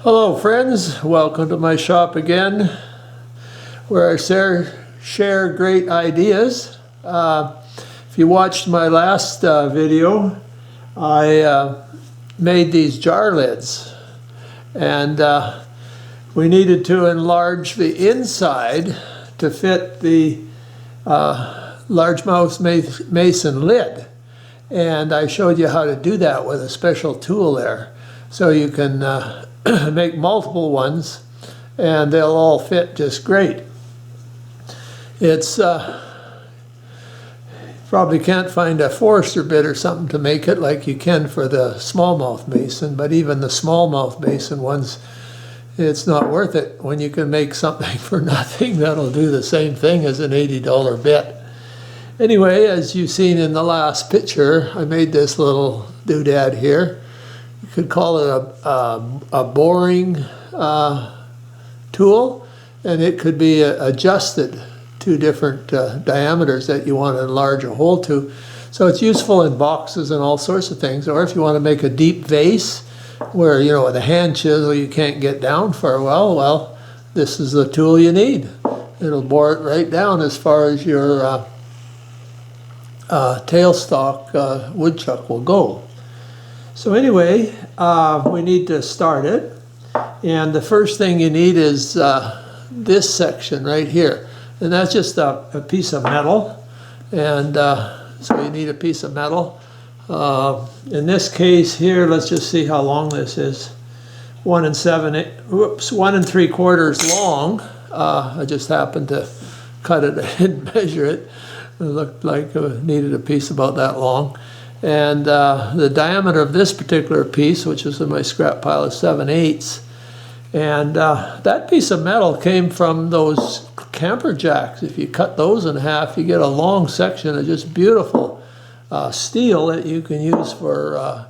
Hello friends, welcome to my shop again where I share great ideas. If you watched my last video, I made these jar lids, and we needed to enlarge the inside to fit the largemouth mason lid, and I showed you how to do that with a special tool there, so you can make multiple ones and they'll all fit just great. It's probably can't find a Forester bit or something to make it like you can for the smallmouth mason, but even the smallmouth mason ones, it's not worth it when you can make something for nothing that'll do the same thing as an $80 bit. Anyway, as you've seen in the last picture, I made this little doodad here. You could call it a boring tool, and it could be adjusted to different diameters that you want to enlarge a hole to. So it's useful in boxes and all sorts of things. Or if you want to make a deep vase where, you know, with a hand chisel you can't get down for a while, well, this is the tool you need. It'll bore it right down as far as your tailstock woodchuck will go. So anyway, we need to start it, and the first thing you need is this section right here, and that's just a piece of metal, and so you need a piece of metal. In this case here, let's just see how long this is. 1 3/4 long. I just happened to cut it. I didn't measure it. It looked like it needed a piece about that long. And the diameter of this particular piece, which is in my scrap pile, is 7/8. And that piece of metal came from those camper jacks. If you cut those in half, you get a long section of just beautiful steel that you can use for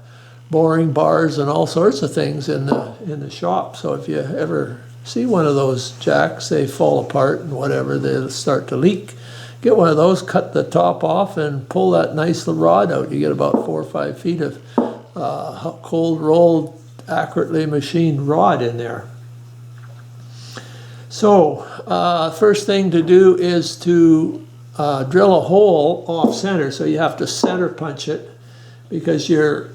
boring bars and all sorts of things in the shop. So if you ever see one of those jacks, they fall apart and whatever, they'll start to leak. Get one of those, cut the top off, and pull that nice rod out. You get about 4 or 5 feet of cold rolled, accurately machined rod in there. So first thing to do is to drill a hole off center. So you have to center punch it, because your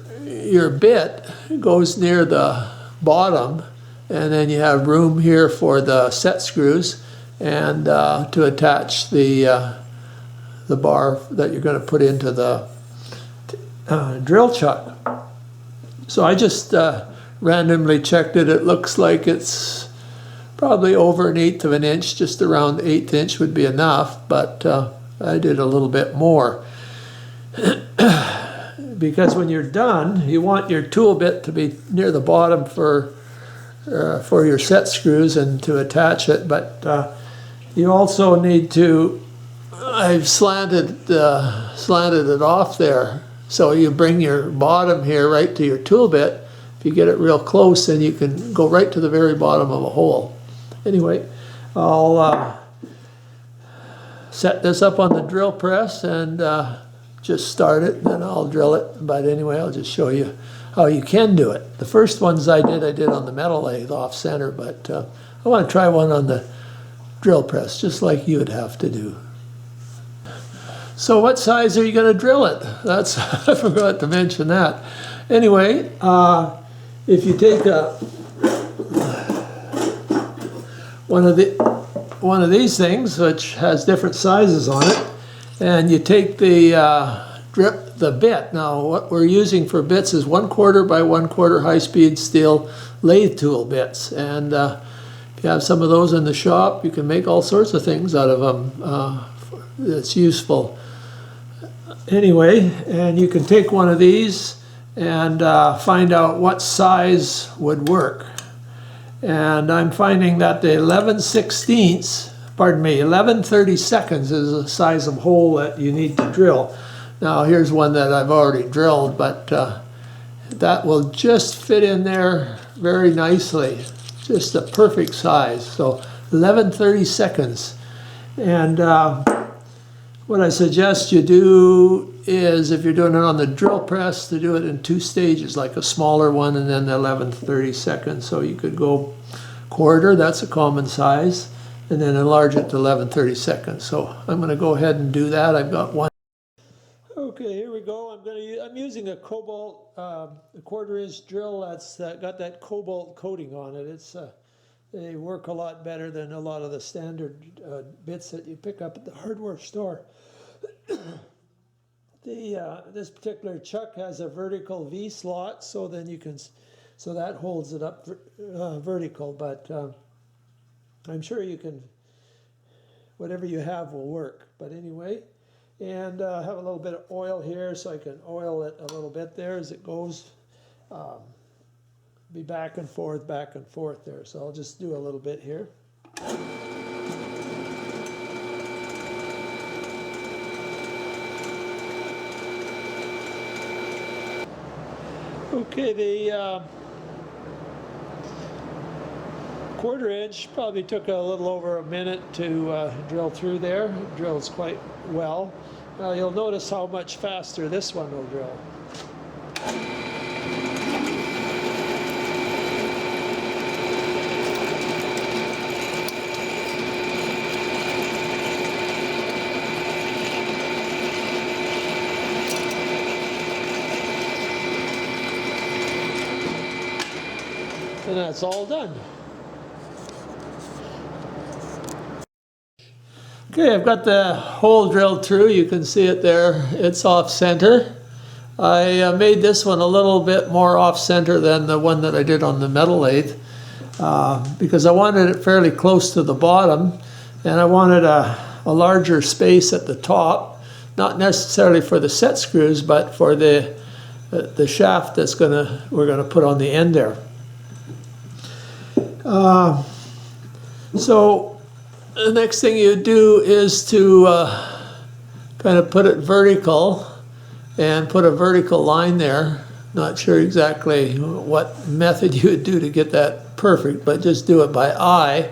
bit goes near the bottom, and then you have room here for the set screws and to attach the bar that you're going to put into the drill chuck. So I just randomly checked it. It looks like it's probably over 1/8 of an inch, just around 1/8 inch would be enough, but I did a little bit more. Because when you're done, you want your tool bit to be near the bottom for your set screws and to attach it, but you also need to, I've slanted it off there, so you bring your bottom here right to your tool bit. If you get it real close, then you can go right to the very bottom of a hole. Anyway, I'll set this up on the drill press and just start it, and then I'll drill it. But anyway, I'll just show you how you can do it. The first ones I did on the metal lathe off center, but I want to try one on the drill press, just like you would have to do. So what size are you going to drill it? That's I forgot to mention that. Anyway, if you take one of these things, which has different sizes on it, and you take the bit. Now what we're using for bits is 1/4 by 1/4 high-speed steel lathe tool bits, and if you have some of those in the shop, you can make all sorts of things out of them. It's useful. Anyway, and you can take one of these and find out what size would work. And I'm finding that the 11/32 is the size of hole that you need to drill. Now here's one that I've already drilled, but that will just fit in there very nicely. Just a perfect size. So 11/32. And what I suggest you do is, if you're doing it on the drill press, to do it in 2 stages, like a smaller one and then the 11/32. So you could go quarter, that's a common size, and then enlarge it to 11/32. So I'm going to go ahead and do that. I've got one. Okay, here we go. I'm using a cobalt, a 1/4" drill that's got that cobalt coating on it. They work a lot better than a lot of the standard bits that you pick up at the hardware store. This particular chuck has a vertical V slot, so then so that holds it up vertical. But I'm sure you can, whatever you have will work. But anyway, and I have a little bit of oil here, so I can oil it a little bit there as it goes. Be back and forth there. So I'll just do a little bit here. Okay, the 1/4" probably took a little over a minute to drill through there. It drills quite well. Now you'll notice how much faster this one will drill. And that's all done. Okay, I've got the hole drilled through. You can see it there. It's off center. I made this one a little bit more off center than the one that I did on the metal lathe because I wanted it fairly close to the bottom, and I wanted a larger space at the top, not necessarily for the set screws, but for the shaft that's we're gonna put on the end there. So the next thing you do is to kind of put it vertical and put a vertical line there. Not sure exactly what method you would do to get that perfect, but just do it by eye,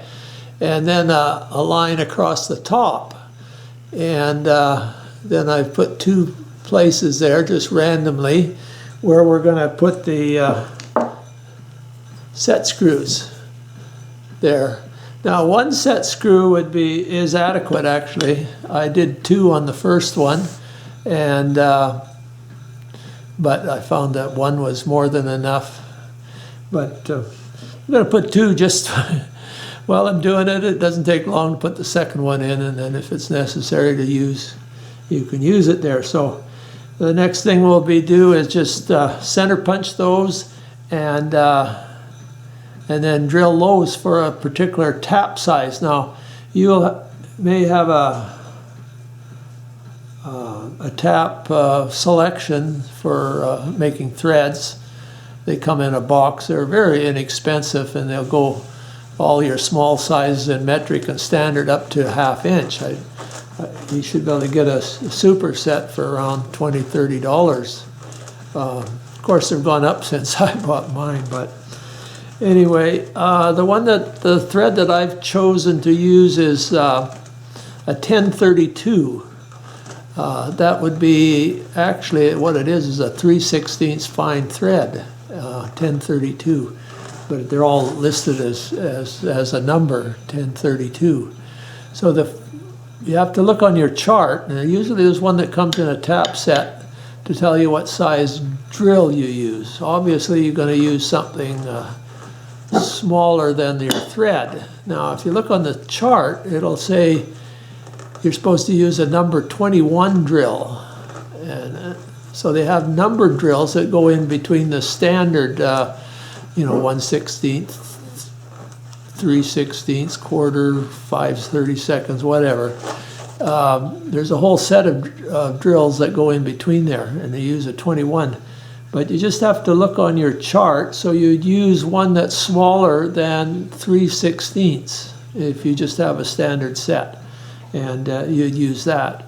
and then a line across the top. And then I've put 2 places there just randomly where we're going to put the set screws there. Now 1 set screw is adequate actually. I did 2 on the first one, and but I found that 1 was more than enough. But I'm going to put 2 just while I'm doing it. It doesn't take long to put the second one in, and then if it's necessary to use, you can use it there. So the next thing we'll do is just center punch those and then drill those for a particular tap size. Now, you may have a tap selection for making threads. They come in a box. They're very inexpensive, and they'll go all your small sizes in metric and standard up to 1/2 inch. You should be able to get a super set for around $20, $30. Of course, they've gone up since I bought mine, but anyway, the thread that I've chosen to use is a 1032. That would be, actually what it is a 3/16 fine thread, 1032. But they're all listed as a number, 1032. So you have to look on your chart, and usually there's one that comes in a tap set to tell you what size drill you use. Obviously you're going to use something smaller than your thread. Now if you look on the chart, it'll say you're supposed to use a number 21 drill, and so they have numbered drills that go in between the standard 1/16, 3/16, quarter, 5/32, whatever. There's a whole set of drills that go in between there, and they use a 21. But you just have to look on your chart, so you'd use one that's smaller than 3/16 if you just have a standard set, and you'd use that.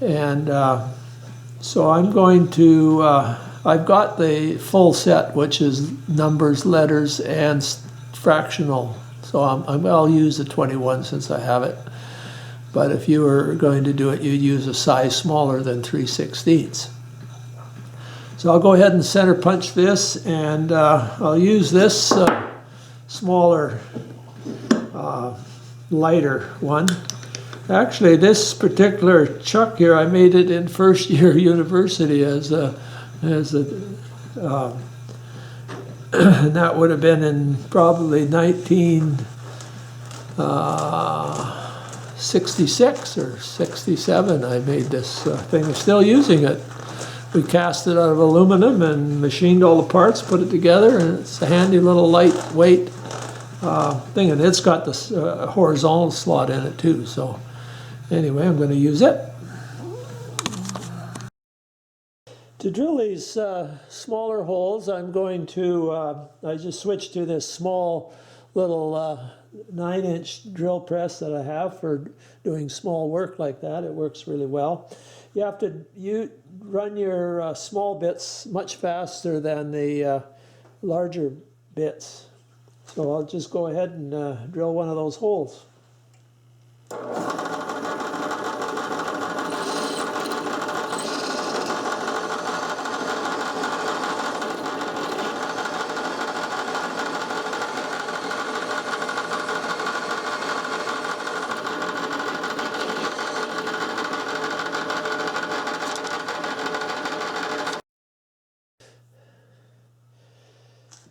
And so I'm going to, I've got the full set, which is numbers, letters, and fractional. So I'll use the 21 since I have it. But if you were going to do it, you'd use a size smaller than 3/16. So I'll go ahead and center punch this, and I'll use this smaller, lighter one. Actually, this particular chuck here, I made it in first year university as a and that would have been in probably 1966 or 67. I made this thing. I'm still using it. We cast it out of aluminum and machined all the parts, put it together, and it's a handy little lightweight thing. And it's got this horizontal slot in it too. So anyway, I'm going to use it. To drill these smaller holes, I'm going to, I just switched to this small little 9-inch drill press that I have for doing small work like that. It works really well. You have to run your small bits much faster than the larger bits. So I'll just go ahead and drill one of those holes.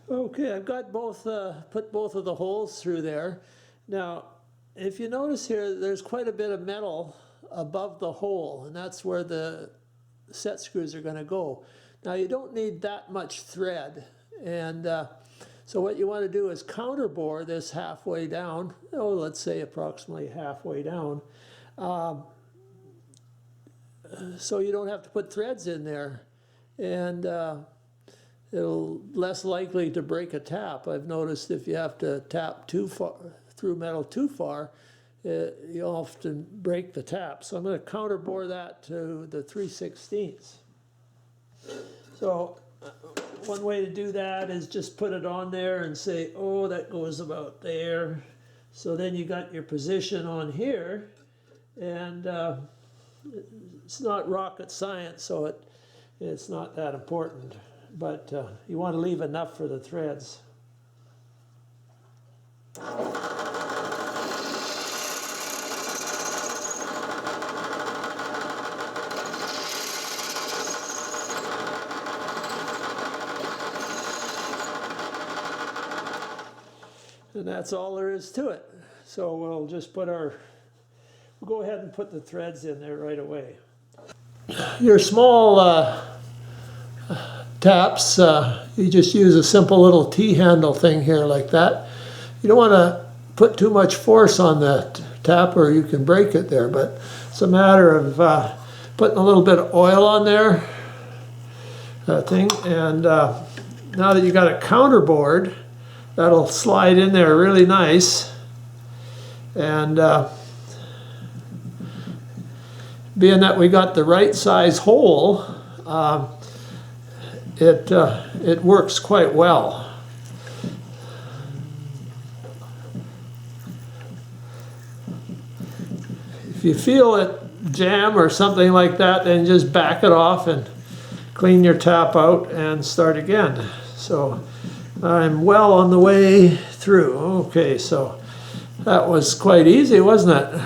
Okay, I've got put both of the holes through there. Now, if you notice here, there's quite a bit of metal above the hole, and that's where the set screws are going to go. Now, you don't need that much thread, and so what you want to do is counterbore this halfway down, let's say approximately halfway down, so you don't have to put threads in there, and it'll less likely to break a tap. I've noticed if you have to tap too far through metal too far, you often break the tap. So I'm going to counterbore that to the 3/16. So one way to do that is just put it on there and say, oh, that goes about there. So then you got your position on here, and it's not rocket science, so it's not that important. But you want to leave enough for the threads. And that's all there is to it. So we'll just we'll go ahead and put the threads in there right away. Your small taps, you just use a simple little T-handle thing here like that. You don't want to put too much force on the tap or you can break it there, but it's a matter of putting a little bit of oil on there, and now that you got it counterbored, that'll slide in there really nice, and being that we got the right size hole, it works quite well. If you feel it jam or something like that, then just back it off and clean your tap out and start again. So I'm well on the way through. Okay, so that was quite easy, wasn't it?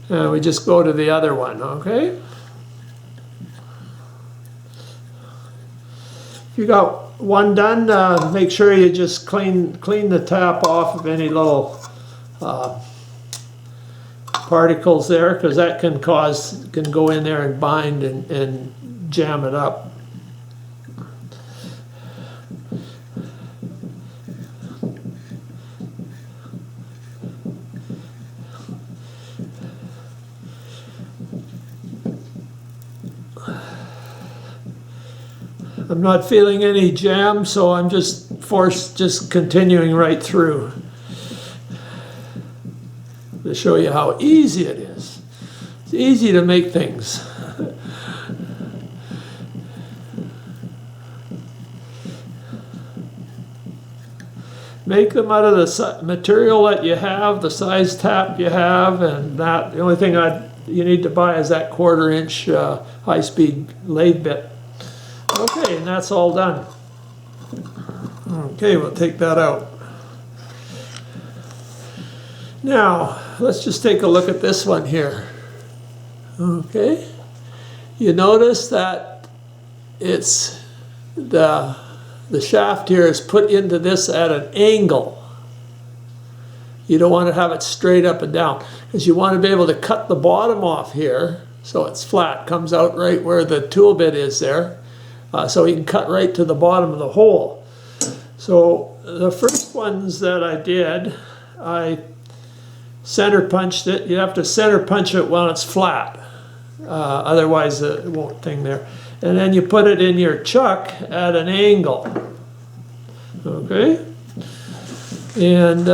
And we just go to the other one, okay? If you got one done, make sure you just clean the tap off of any little particles there, because that can go in there and bind and jam it up. I'm not feeling any jam, so I'm just continuing right through to show you how easy it is. It's easy to make things. make them out of the material that you have, the size tap you have, and that. The only thing you need to buy is that 1/4 inch high-speed lathe bit. Okay, and that's all done. Okay, we'll take that out. Now, let's just take a look at this one here. Okay, you notice that it's the shaft here is put into this at an angle. You don't want to have it straight up and down, because you want to be able to cut the bottom off here so it's flat, comes out right where the tool bit is there, so you can cut right to the bottom of the hole. So the first ones that I did, I center punched it. You have to center punch it when it's flat, otherwise it won't thing there. And then you put it in your chuck at an angle. Okay, and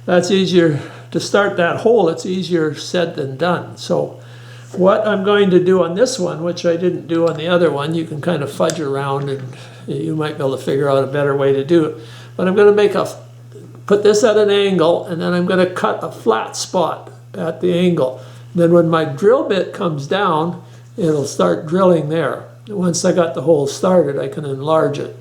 that's easier to start that hole. It's easier said than done. So what I'm going to do on this one, which I didn't do on the other one, you can kind of fudge around and you might be able to figure out a better way to do it. But I'm going to put this at an angle, and then I'm going to cut a flat spot at the angle. Then when my drill bit comes down, it'll start drilling there. Once I got the hole started, I can enlarge it.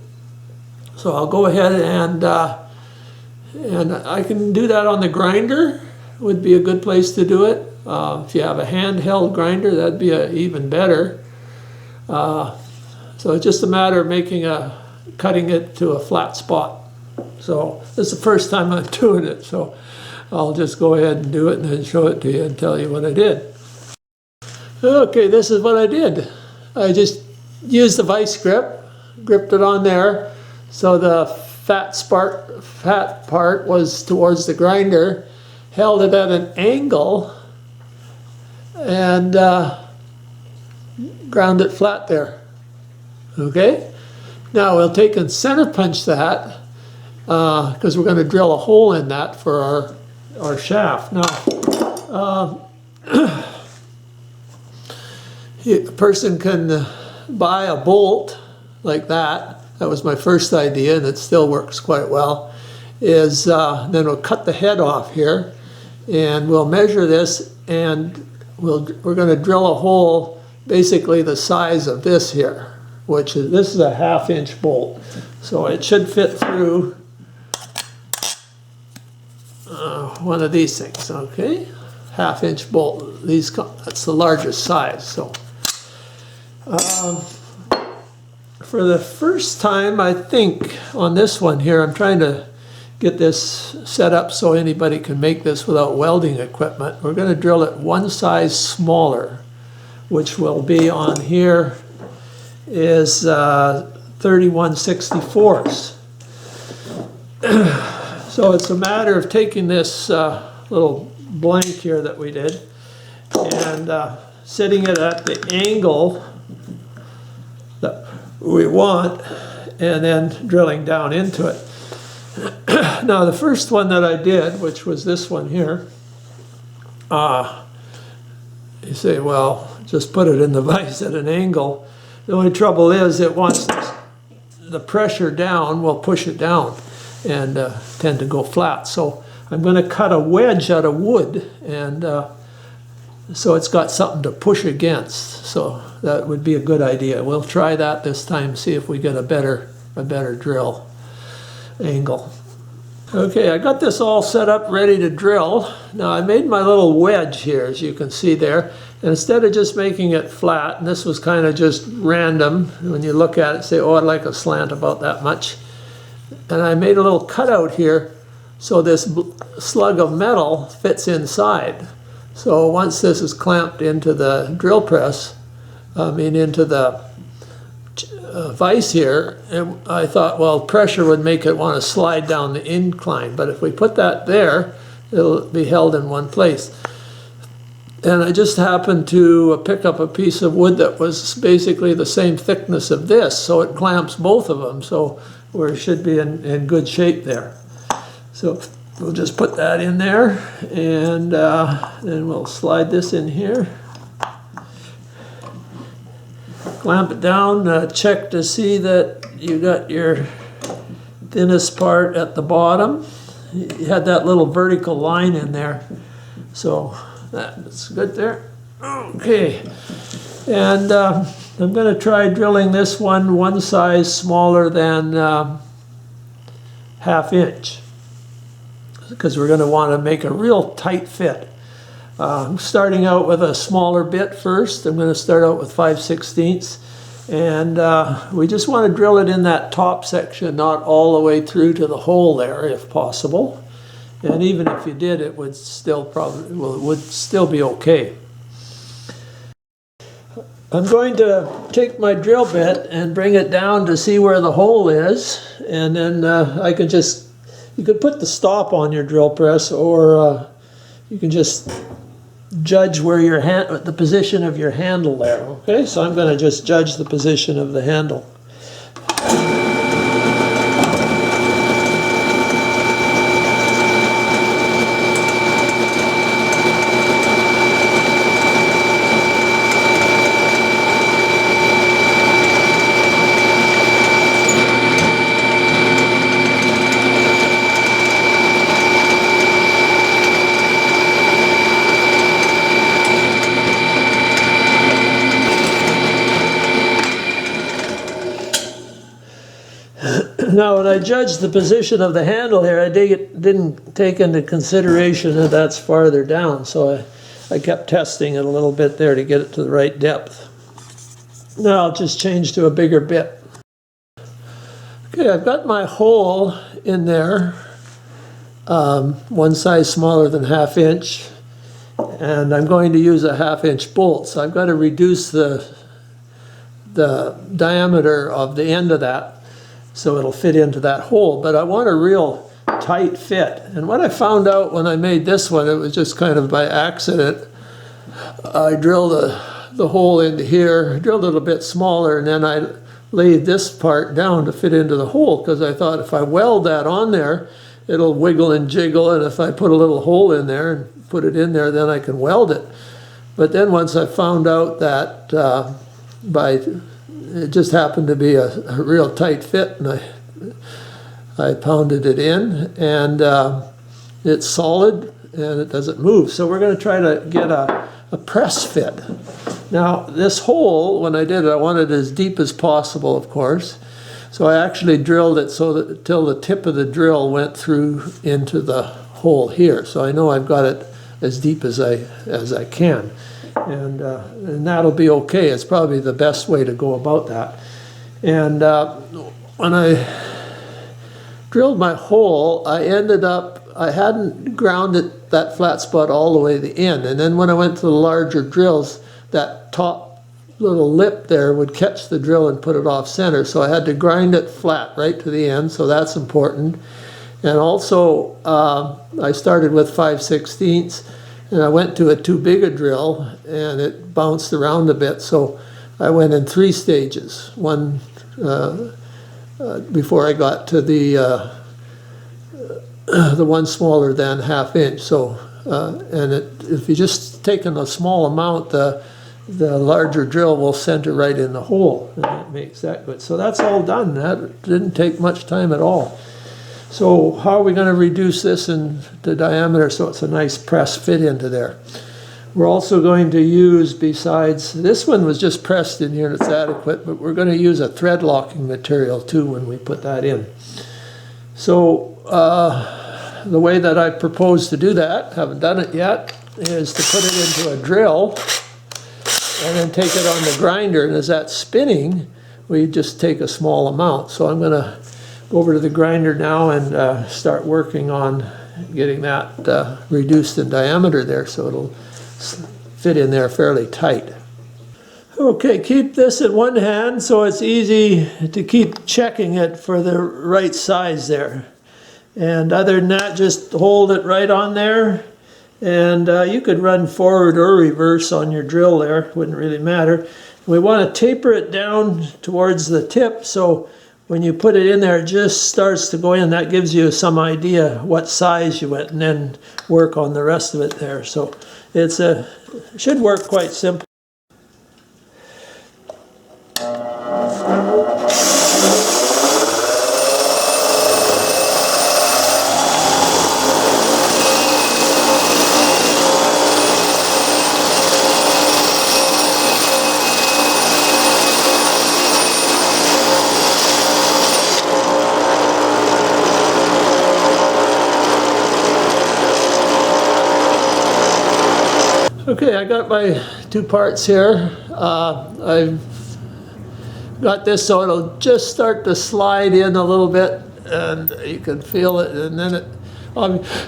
So I'll go ahead and I can do that on the grinder. Would be a good place to do it. If you have a handheld grinder, that'd be even better. So it's just a matter of cutting it to a flat spot. So this is the first time I'm doing it, so I'll just go ahead and do it and then show it to you and tell you what I did. Okay, this is what I did. I just used the vice grip, gripped it on there, so the fat part was towards the grinder, held it at an angle, and ground it flat there. Okay, now we'll take and center punch that, because we're going to drill a hole in that for our shaft. Now, a person can buy a bolt like that. That was my first idea, and it still works quite well. Then we'll cut the head off here, and we'll measure this, and we're going to drill a hole basically the size of this here, this is a 1/2 inch bolt, so it should fit through one of these things. Okay, 1/2 inch bolt. That's the largest size. So for the first time, I think on this one here, I'm trying to get this set up so anybody can make this without welding equipment. We're going to drill it one size smaller, which will be on here is 31/64. So it's a matter of taking this little blank here that we did and setting it at the angle that we want, and then drilling down into it. Now the first one that I did, which was this one here, you say, well, just put it in the vise at an angle. The only trouble is it wants the pressure down, will push it down and tend to go flat. So I'm going to cut a wedge out of wood, and so it's got something to push against. So that would be a good idea. We'll try that this time, see if we get a better drill angle. Okay, I got this all set up, ready to drill. Now I made my little wedge here, as you can see there. And instead of just making it flat, and this was kind of just random, when you look at it, say, oh, I'd like a slant about that much. And I made a little cutout here so this slug of metal fits inside. So once this is clamped into the drill press, into the vise here, and I thought, well, pressure would make it want to slide down the incline. But if we put that there, it'll be held in one place. And I just happened to pick up a piece of wood that was basically the same thickness of this, so it clamps both of them, so we should be in good shape there. So we'll just put that in there, and then we'll slide this in here. Clamp it down, check to see that you got your thinnest part at the bottom. You had that little vertical line in there. So that's good there. Okay. And I'm going to try drilling this one size smaller than 1/2 inch, because we're going to want to make a real tight fit. I'm starting out with a smaller bit first. I'm going to start out with 5/16, and we just want to drill it in that top section, not all the way through to the hole there if possible. And even if you did, it would still probably, well, it would still be okay. I'm going to take my drill bit and bring it down to see where the hole is, and then I can just, you could put the stop on your drill press, or you can just judge where your the position of your handle there. Okay, so I'm going to just judge the position of the handle. Now, when I judged the position of the handle here, I didn't take into consideration that that's farther down, so I kept testing it a little bit there to get it to the right depth. Now I'll just change to a bigger bit. Okay, I've got my hole in there, one size smaller than 1/2 inch, and I'm going to use a 1/2 inch bolt, so I've got to reduce the diameter of the end of that so it'll fit into that hole, but I want a real tight fit. And what I found out when I made this one, it was just kind of by accident. I drilled the hole into here, drilled it a bit smaller, and then I laid this part down to fit into the hole, because I thought if I weld that on there, it'll wiggle and jiggle, and if I put a little hole in there and put it in there, then I can weld it. But then once I found out that it just happened to be a real tight fit, and I pounded it in, and it's solid and it doesn't move. So we're going to try to get a press fit. Now this hole, when I did it, I wanted it as deep as possible, of course. So I actually drilled it so that till the tip of the drill went through into the hole here. So I know I've got it as deep as I can. And that'll be okay. It's probably the best way to go about that. And when I drilled my hole, I hadn't grounded that flat spot all the way to the end. And then when I went to the larger drills, that top little lip there would catch the drill and put it off center. So I had to grind it flat right to the end, so that's important. And also, I started with 5/16. And I went to a too big a drill, and it bounced around a bit, so I went in 3 stages. One before I got to the one smaller than 1/2 inch. So, if you just taken a small amount, the larger drill will center right in the hole, and that makes that good. So that's all done. That didn't take much time at all. So how are we going to reduce this in the diameter so it's a nice press fit into there? We're also going to use, besides, this one was just pressed in here and it's adequate, but we're going to use a thread locking material too when we put that in. So the way that I propose to do that, haven't done it yet, is to put it into a drill and then take it on the grinder, and as that's spinning, we just take a small amount. So I'm going to go over to the grinder now and start working on getting that reduced in diameter there so it'll fit in there fairly tight. Okay, keep this in one hand so it's easy to keep checking it for the right size there. And other than that, just hold it right on there, and you could run forward or reverse on your drill there, wouldn't really matter. We want to taper it down towards the tip, so when you put it in there, it just starts to go in. That gives you some idea what size you went, and then work on the rest of it there. So it should work quite simple. Okay, I got my two parts here. I've got this so it'll just start to slide in a little bit, and you can feel it, and then it,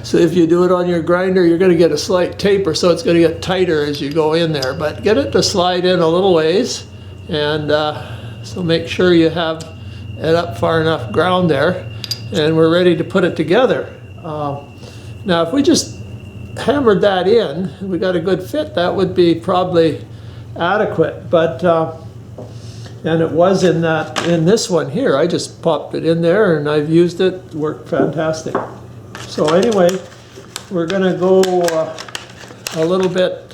so if you do it on your grinder, you're going to get a slight taper, so it's going to get tighter as you go in there. But get it to slide in a little ways, and so make sure you have it up far enough ground there, and we're ready to put it together. Now, if we just hammered that in, we got a good fit, that would be probably adequate. But and it was in this one here. I just popped it in there, and I've used it. It worked fantastic. So anyway, we're going to go a little bit,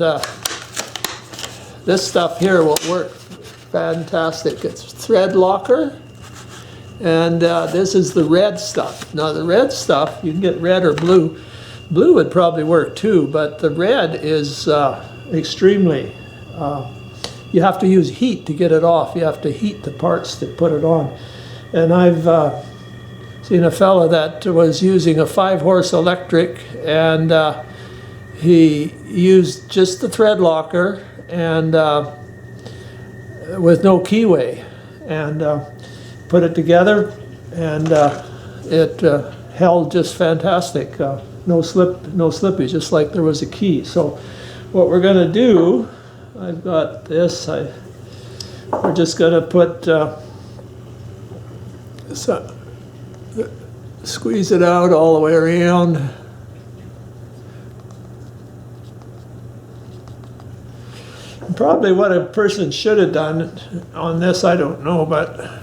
this stuff here will work fantastic. It's thread locker, and this is the red stuff. Now the red stuff, you can get red or blue. Blue would probably work too, but the red is extremely, you have to use heat to get it off. You have to heat the parts to put it on. And I've seen a fella that was using a 5-horse electric, and he used just the thread locker and with no keyway, and put it together, and it held just fantastic. No slippage, just like there was a key. So what we're going to do, I've got this, we're just going to put squeeze it out all the way around. Probably what a person should have done on this, I don't know, but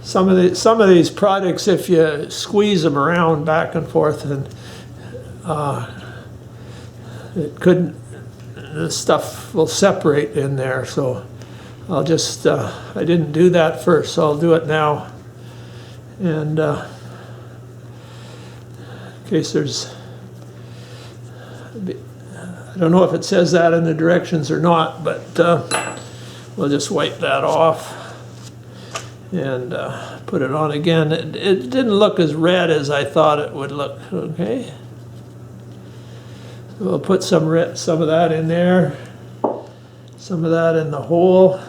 some of these products, if you squeeze them around back and forth, and it couldn't, the stuff will separate in there. So I'll just I didn't do that first, so I'll do it now. And in case there's, I don't know if it says that in the directions or not, but we'll just wipe that off and put it on again. It didn't look as red as I thought it would look. Okay, so we'll put some of that in there, some of that in the hole.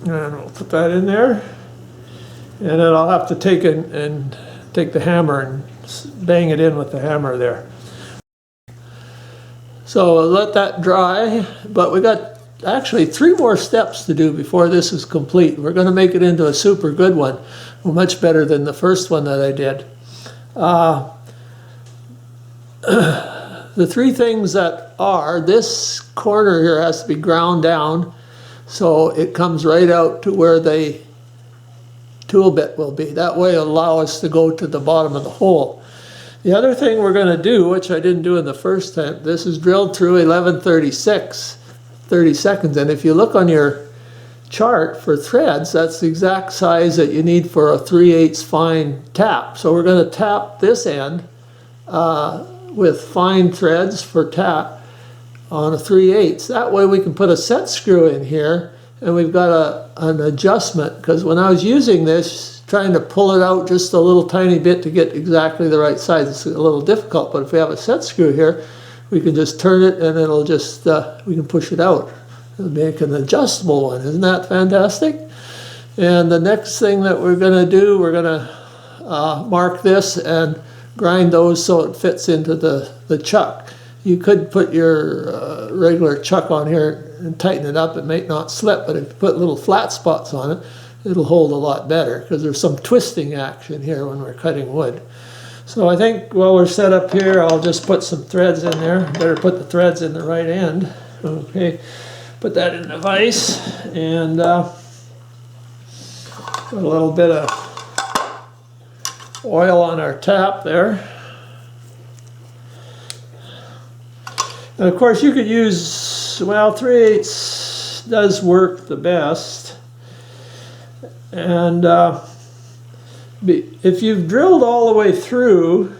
And we'll put that in there, and then I'll have to take it and take the hammer and bang it in with the hammer there. So I'll let that dry, but we got actually 3 more steps to do before this is complete. We're going to make it into a super good one, much better than the first one that I did. The 3 things that are, this corner here has to be ground down, so it comes right out to where the tool bit will be. That way it'll allow us to go to the bottom of the hole. The other thing we're going to do, which I didn't do in the first time, this is drilled through 11/36, 30 seconds. And if you look on your chart for threads, that's the exact size that you need for a 3/8 fine tap. So we're going to tap this end with fine threads for tap on a 3/8. That way we can put a set screw in here, and we've got an adjustment, because when I was using this, trying to pull it out just a little tiny bit to get exactly the right size, it's a little difficult. But if we have a set screw here, we can just turn it, and it'll just, we can push it out. It'll make an adjustable one. Isn't that fantastic? And the next thing that we're going to do, we're going to mark this and grind those so it fits into the chuck. You could put your regular chuck on here and tighten it up. It may not slip, but if you put little flat spots on it, it'll hold a lot better, because there's some twisting action here when we're cutting wood. So I think while we're set up here, I'll just put some threads in there. Better put the threads in the right end. Okay, put that in the vise, and put a little bit of oil on our tap there. And of course you could use, well, 3/8 does work the best. And if you've drilled all the way through,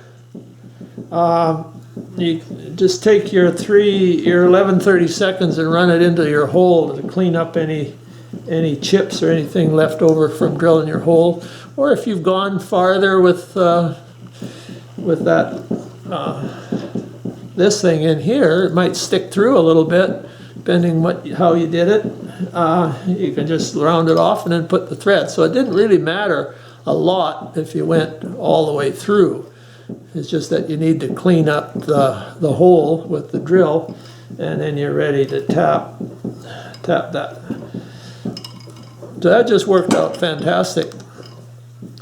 you just take your 11/32 and run it into your hole to clean up any chips or anything left over from drilling your hole. or if you've gone farther with that this thing in here, it might stick through a little bit, depending how you did it. You can just round it off and then put the thread. So it didn't really matter a lot if you went all the way through. It's just that you need to clean up the hole with the drill, and then you're ready to tap that. So that just worked out fantastic.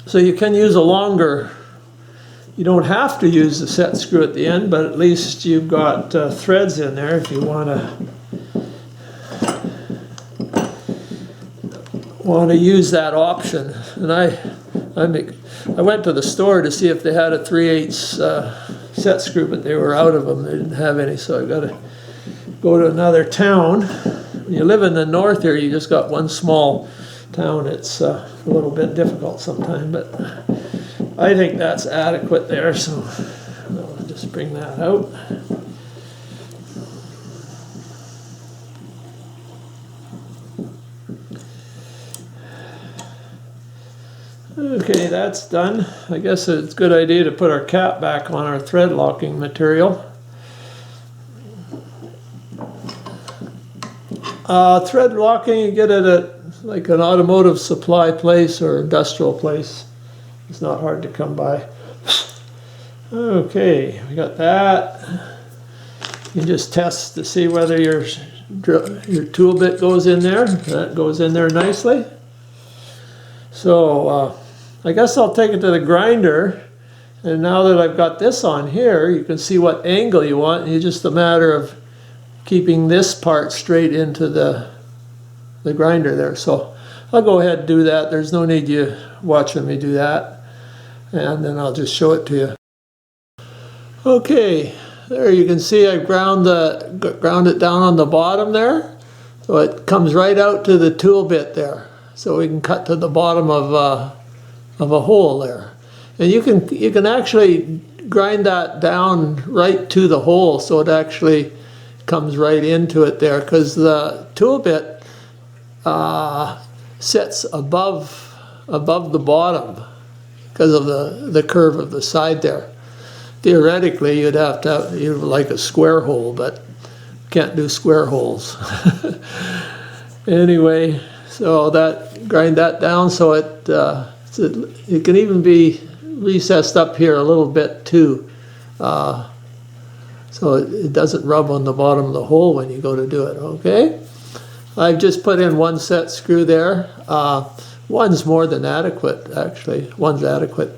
So you can use a longer, you don't have to use the set screw at the end, but at least you've got threads in there if you want to use that option. And I went to the store to see if they had a 3/8 set screw, but they were out of them. They didn't have any, so I got to go to another town. When you live in the north here, you just got one small town. It's a little bit difficult sometimes, but I think that's adequate there, so I'll just bring that out. Okay, that's done. I guess it's a good idea to put our cap back on our thread locking material. Thread locking, you get it at like an automotive supply place or industrial place. It's not hard to come by. Okay, we got that. You just test to see whether your tool bit goes in there. That goes in there nicely. So I guess I'll take it to the grinder, and now that I've got this on here, you can see what angle you want, and it's just a matter of keeping this part straight into the grinder there. So I'll go ahead and do that. There's no need you watching me do that, and then I'll just show it to you. Okay, there you can see I ground it down on the bottom there, so it comes right out to the tool bit there. So we can cut to the bottom of a hole there, and you can actually grind that down right to the hole, so it actually comes right into it there, because the tool bit sits above the bottom because of the curve of the side there. Theoretically, you'd have to have like a square hole, but can't do square holes. Anyway, so grind that down so it can even be recessed up here a little bit too, so it doesn't rub on the bottom of the hole when you go to do it. Okay, I've just put in one set screw there. One's more than adequate, actually. One's adequate.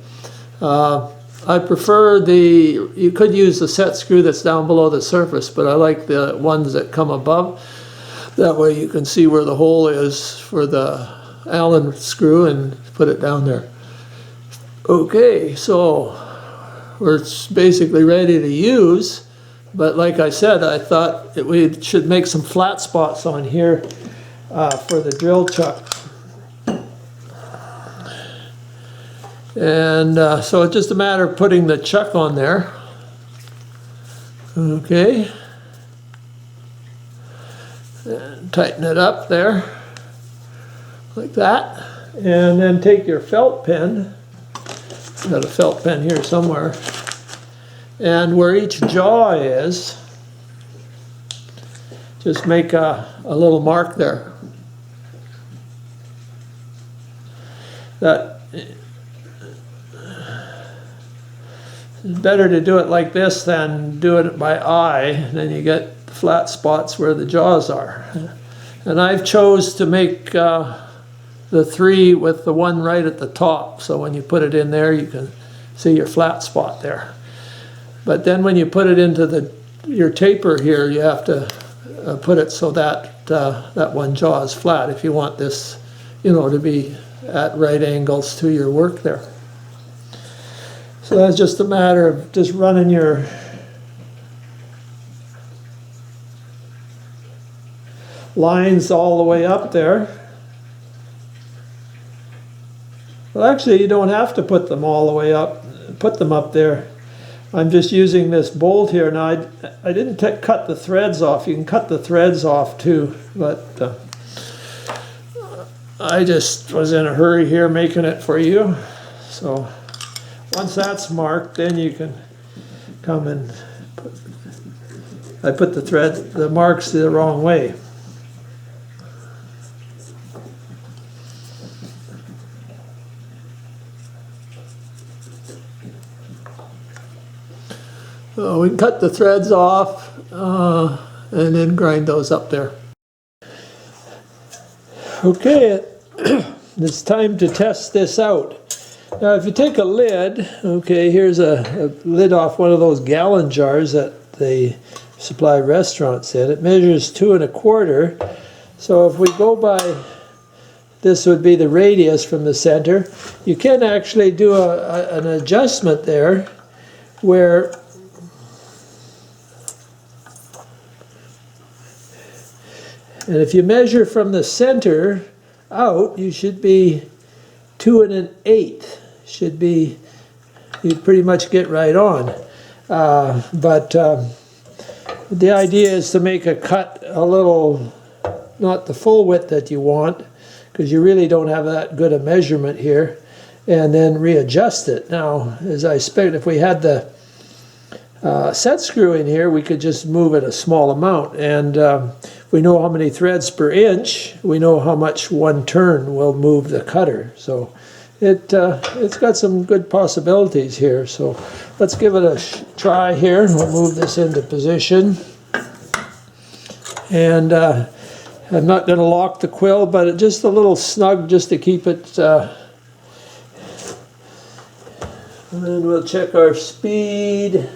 I prefer you could use the set screw that's down below the surface, but I like the ones that come above. That way you can see where the hole is for the Allen screw and put it down there. Okay, so we're basically ready to use, but like I said, I thought that we should make some flat spots on here for the drill chuck. And so it's just a matter of putting the chuck on there. Okay. And tighten it up there, like that. And then take your felt pen. Got a felt pen here somewhere. And where each jaw is, just make a little mark there. It's better to do it like this than do it by eye, and then you get the flat spots where the jaws are. And I've chose to make the 3 with the one right at the top, so when you put it in there you can see your flat spot there. But then when you put it into your taper here, you have to put it so that that one jaw is flat if you want this, to be at right angles to your work there. So that's just a matter of just running your lines all the way up there. Well, actually, you don't have to put them all the way up, put them up there. I'm just using this bolt here. Now, I didn't cut the threads off. You can cut the threads off too, but I just was in a hurry here making it for you. So once that's marked, then you can come and I put the marks the wrong way. So we can cut the threads off and then grind those up there. Okay, it's time to test this out. Now if you take a lid, okay, here's a lid off one of those gallon jars that they supply restaurants in. It measures 2 1/4. So if we go by, this would be the radius from the center. You can actually do an adjustment there where and if you measure from the center out, you should be 2 1/8. Should be, you pretty much get right on. The idea is to make a cut a little, not the full width that you want, because you really don't have that good a measurement here, and then readjust it. Now, as I expect, if we had the set screw in here, we could just move it a small amount, and we know how many threads per inch, we know how much one turn will move the cutter. So it's got some good possibilities here. So let's give it a try here. We'll move this into position. And I'm not going to lock the quill, but just a little snug just to keep it. And then we'll check our speed.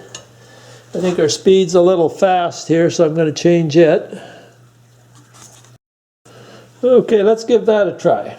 I think our speed's a little fast here, so I'm going to change it. Okay, let's give that a try.